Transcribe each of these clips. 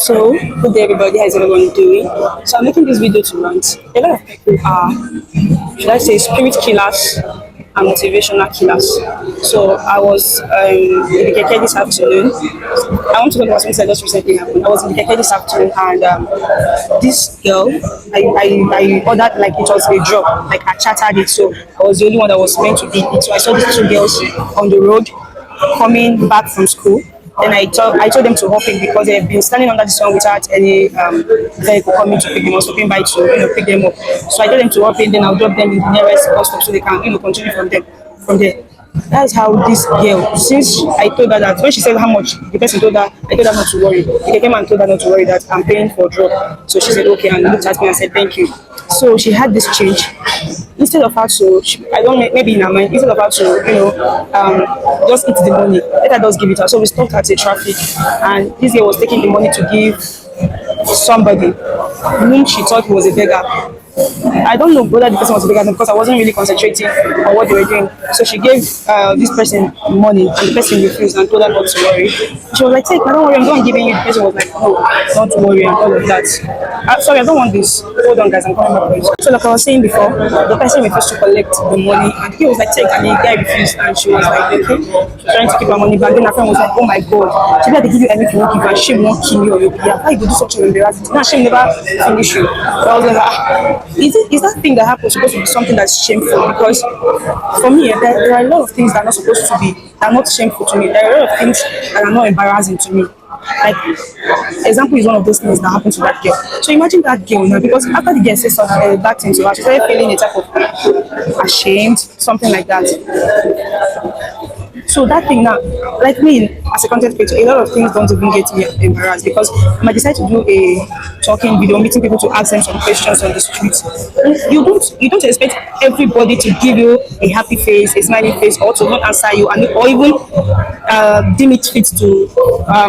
So, good day everybody, how's everyone doing? So I'm making this video to rant. A lot of people are, should I say, spirit killers and motivational killers. So I was in the Keke this afternoon. I want to talk about something that just recently happened. I was in the Keke this afternoon and this girl, I ordered like it was a drop, like I chartered it. So I was the only one that was meant to be it. So I saw these two girls on the road coming back from school. Then I told them to hop in because they've been standing under the sun without any vehicle coming to pick them or stopping by to pick them up. So I told them to hop in, then I'll drop them in the nearest bus stop so they can continue from there. That's how this girl, since I told her that when she said how much, the person told her, I told her not to worry. They came and told her not to worry that I'm paying for drop. So she said okay and looked at me and said thank you. So she had this change. Instead of her to, I don't know, maybe in her mind, instead of her to, just eat the money, let her just give it her. So we stopped at a traffic, and this girl was taking the money to give somebody whom she thought was a beggar. I don't know whether the person was a beggar because I wasn't really concentrating on what they were doing. So she gave this person money, and the person refused and told her not to worry. She was like, "Take, I don't worry, I'm the one giving you." The person was like, "No, not to worry," and all of that. Sorry, I don't want this. Hold on, guys, I'm coming back. So, like I was saying before, the person refused to collect the money, and he was like, "Take," and the guy refused, and she was like, "Okay." She was trying to keep her money back. Then her friend was like, "Oh my God, she be like, they give you everything, won't give her. She won't kill you or you be. Why you go do such an embarrassing? Now she never finish you." So I was like, is that thing that happens supposed to be something that's shameful? Because for me, there are a lot of things that are not supposed to be, that are not shameful to me. There are a lot of things that are not embarrassing to me. Like, example is one of those things that happened to that girl. So imagine that girl now, because after the girl says something bad thing to her, she started feeling a type of ashamed, something like that. So that thing now, like me as a content creator, a lot of things don't even get me embarrassed because I might decide to do a talking video, meeting people to ask them some questions on the streets. You don't expect everybody to give you a happy face, a smiling face, or to not answer you, and or even deem it fit to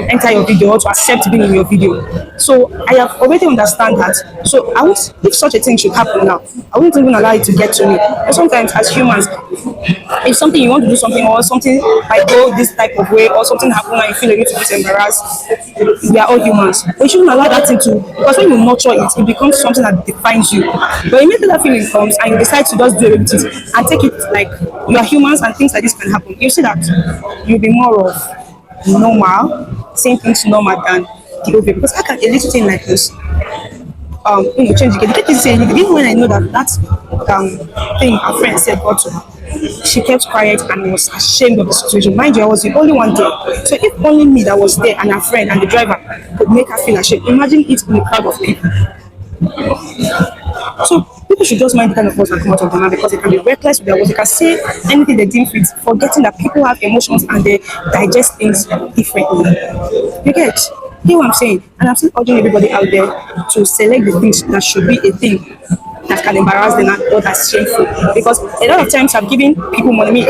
enter your video or to accept being in your video. So I have already understand that. So I would, if such a thing should happen now, I wouldn't even allow it to get to me. But sometimes as humans, if something you want to do something or something might go this type of way or something happen and you feel a little bit embarrassed, we are all humans. But you shouldn't allow that thing to, because when you nurture it, it becomes something that defines you. But immediately that feeling comes and you decide to just do everything and take it like you are humans and things like this can happen. You see that you'll be more of normal, same things normal than the over. Because how can a little thing like this change again? The thing saying, even when I know that thing a friend said got to her, she kept quiet and was ashamed of the situation. Mind you, I was the only one there. So if only me that was there and her friend and the driver could make her feel ashamed, imagine it in a crowd of people. So people should just mind the kind of words that come out of their mouth because they can be reckless with their words. They can say anything they deem fit, forgetting that people have emotions and they digest things differently. You get? Hear what I'm saying? And I'm still urging everybody out there to select the things that should be a thing that can embarrass them and or that's shameful. Because a lot of times I've given people money.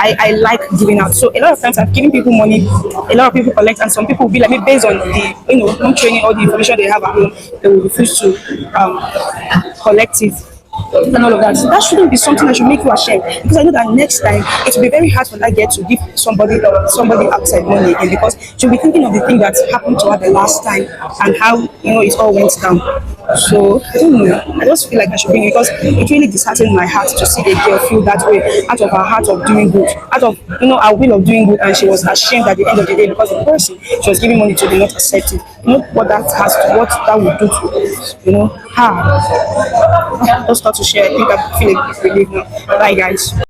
I like giving out. So a lot of times I've given people money, a lot of people collect, and some people will be like me based on the home training or the information they have at home, they will refuse to collect it and all of that. So that shouldn't be something that should make you ashamed because I know that next time it will be very hard for that girl to give somebody outside money again because she'll be thinking of the thing that happened to her the last time and how it all went down. So I don't know. I just feel like I should bring it because it really disheartened my heart to see a girl feel that way out of her heart of doing good, out of her will of doing good, and she was ashamed at the end of the day because the person she was giving money to did not accept it. You know what that would do to her. Just start to share. I think I feel a bit relieved now. Bye guys.